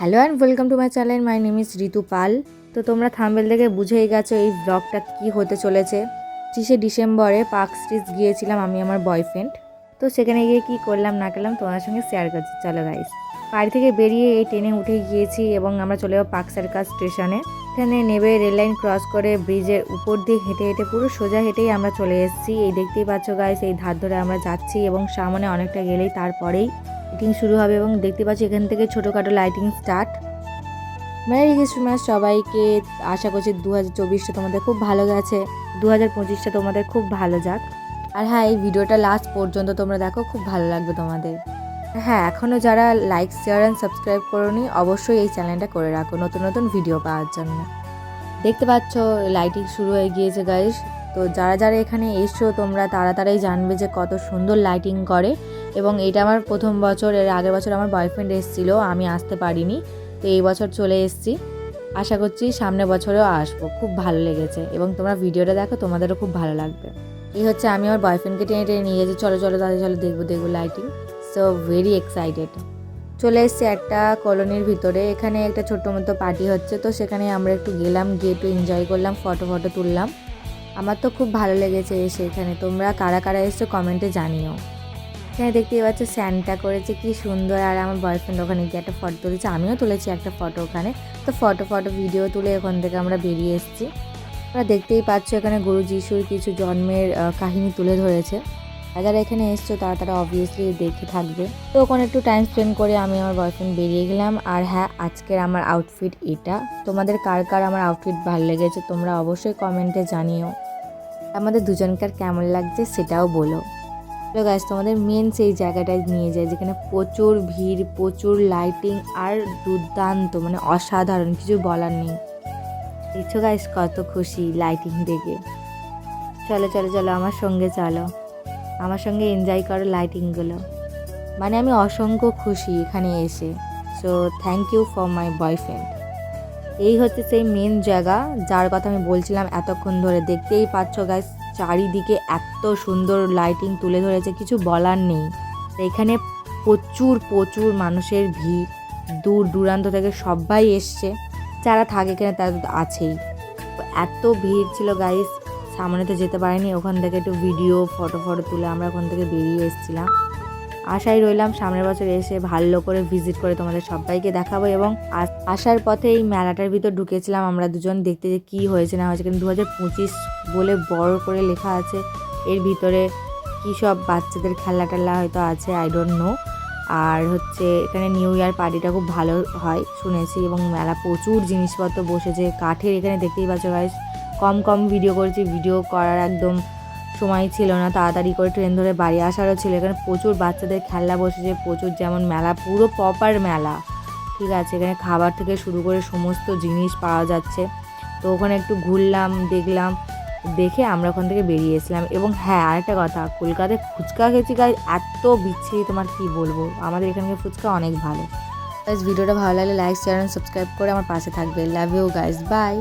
Hello and welcome to my channel. My name is Ritu Pal. তো তোমরা thumbnail দেখে বুঝেই গেছো এই ব্লগটা কি হতে চলেছে। 25শে ডিসেম্বরে পার্ক স্ট্রিট গিয়েছিলাম আমি আমার বয়ফ্রেন্ড। তো সেখানে গিয়ে কি করলাম না করলাম তোমার সঙ্গে শেয়ার করছি, চলো গাইস। বাড়ি থেকে বেরিয়ে এই ট্রেনে উঠে গিয়েছি এবং আমরা চলে যাবো পার্ক সার্কাস স্টেশনে। এখানে নেবে রেল লাইন ক্রস করে ব্রিজের উপর দিয়ে হেঁটে হেঁটে পুরো সোজা হেঁটেই আমরা চলে এসেছি। এই দেখতেই পাচ্ছ গাইস, এই ধার ধরে আমরা যাচ্ছি এবং সামনে অনেকটা গেলেই তারপরেই লাইটিং শুরু হবে এবং দেখতে পাচ্ছি এখান থেকে ছোটোখাটো লাইটিং স্টার্ট। মেরি ক্রিসমাস সবাইকে। আশা করছি 2024টা তোমাদের খুব ভালো গেছে, 2025টা তোমাদের খুব ভালো যাক। আর হ্যাঁ, এই ভিডিওটা লাস্ট পর্যন্ত তোমরা দেখো, খুব ভালো লাগবে তোমাদের। হ্যাঁ, এখনও যারা লাইক শেয়ার অ্যান্ড সাবস্ক্রাইব করোনি অবশ্যই এই চ্যানেলটা করে রাখো নতুন নতুন ভিডিও পাওয়ার জন্য। দেখতে পাচ্ছ লাইটিং শুরু হয়ে গিয়েছে গাইস। তো যারা যারা এখানে এসছো তোমরা তাড়াতাড়ি জানবে যে কত সুন্দর লাইটিং করে। এবং এটা আমার প্রথম বছর, এর আগের বছর আমার বয়ফ্রেন্ড এসেছিলো, আমি আসতে পারিনি। তো এই বছর চলে এসেছি, আশা করছি সামনের বছরেও আসবো। খুব ভালো লেগেছে এবং তোমরা ভিডিওটা দেখো, তোমাদেরও খুব ভালো লাগবে। এই হচ্ছে আমি আমার বয়ফ্রেন্ডকে টেনে টেনে নিয়ে গেছি, চলো চলো তাদের চলো দেখবো লাইটিং। So very excited. চলে এসেছি একটা কলোনির ভিতরে, এখানে একটা ছোট্ট মতো পার্টি হচ্ছে। তো সেখানে আমরা একটু গেলাম, গিয়ে একটু এনজয় করলাম, ফটো তুললাম। আমার তো খুব ভালো লেগেছে এসে এখানে। তোমরা কারা কারা এসছো কমেন্টে জানিও। এখানে দেখতেই পাচ্ছ স্যান্টা করেছে কি সুন্দর, আর আমার বয়ফ্রেন্ড ওখানে গিয়ে একটা ফটো তুলেছে, আমিও তুলেছি একটা ফটো ওখানে। তো ফটো ভিডিও তুলে ওখান থেকে আমরা বেরিয়ে এসেছি। তোমরা দেখতেই পাচ্ছ এখানে গুরু যিশুর কিছু জন্মের কাহিনী তুলে ধরেছে। যারা এখানে এসছো তারা অবভিয়াসলি দেখে থাকবে। তো ওখানে একটু টাইম স্পেন্ড করে আমি আমার বয়ফ্রেন্ড বেরিয়ে গেলাম। আর হ্যাঁ, আজকের আমার আউটফিট এটা। তোমাদের কার কার আমার আউটফিট ভালো লেগেছে তোমরা অবশ্যই কমেন্টে জানিও। আমাদের দুজনকার কেমন লাগছে সেটাও বলো। তো গাইস, তোমাদের মেন সেই জায়গাটায় নিয়ে যায় যেখানে প্রচুর ভিড়, প্রচুর লাইটিং আর দুর্দান্ত, মানে অসাধারণ, কিছু বলার নেই। দেখছো গাইস কত খুশি লাইটিং দেখে। চলো চলো চলো আমার সঙ্গে চলো, আমার সঙ্গে এনজয় করো লাইটিংগুলো। মানে আমি অসংখ্য খুশি এখানে এসে। So thank you for my boyfriend. এই হচ্ছে সেই মেন জায়গা যার কথা আমি বলছিলাম এতক্ষণ ধরে। দেখতেই পাচ্ছ গাইস, চারিদিকে এত সুন্দর লাইটিং তুলে ধরেছে, কিছু বলার নেই। এখানে প্রচুর মানুষের ভিড়, দূর দূরান্ত থেকে সবাই এসছে, যারা থাকে এখানে তারা তো আছেই। এত ভিড় ছিল গাইস, সামনে তো যেতে পারিনি। ওখান থেকে একটু ভিডিও ফটো তুলে আমরা ওখান থেকে বেরিয়ে এসেছিলাম। আশায় রইলাম সামনের বছর এসে ভালো করে ভিজিট করে তোমাদের সবাইকে দেখাবো। এবং আসার পথে এই মেলাটার ভিতর ঢুকেছিলাম আমরা দুজন, দেখতে যে কী হয়েছে না হয়েছে। কিন্তু 2025 বলে বড় করে লেখা আছে। এর ভিতরে কী সব বাচ্চাদের খেলা টেলা হয়তো আছে, আই ডোন্ট নো। আর হচ্ছে এখানে নিউ ইয়ার পার্টিটা খুব ভালো হয় শুনেছি। এবং মেলা প্রচুর জিনিসপত্র বসেছে কাঠের। এখানে দেখতেই পাচ্ছ গাইস, কম ভিডিও করেছি, ভিডিও করার একদম সময় ছিল না, তাড়াতাড়ি করে ট্রেন ধরে বাড়ি আসারও ছিল। এখানে প্রচুর বাচ্চাদের খেলনা বসেছে, প্রচুর, যেমন মেলা পুরো প্রপার মেলা, ঠিক আছে। এখানে খাবার থেকে শুরু করে সমস্ত জিনিস পাওয়া যাচ্ছে। তো ওখানে একটু ঘুরলাম, দেখলাম, দেখে আমরা ওখান থেকে বেরিয়ে এসলাম। এবং হ্যাঁ, আরেকটা কথা, কলকাতায় ফুচকা খেয়েছি গাইস, এত বিচ্ছিরি তোমার কি বলবো। আমাদের এখানকার ফুচকা অনেক ভালো। গাইস, ভিডিওটা ভালো লাগলে লাইক শেয়ার অ্যান্ড সাবস্ক্রাইব করে আমার পাশে থাকবে। Love you guys, by.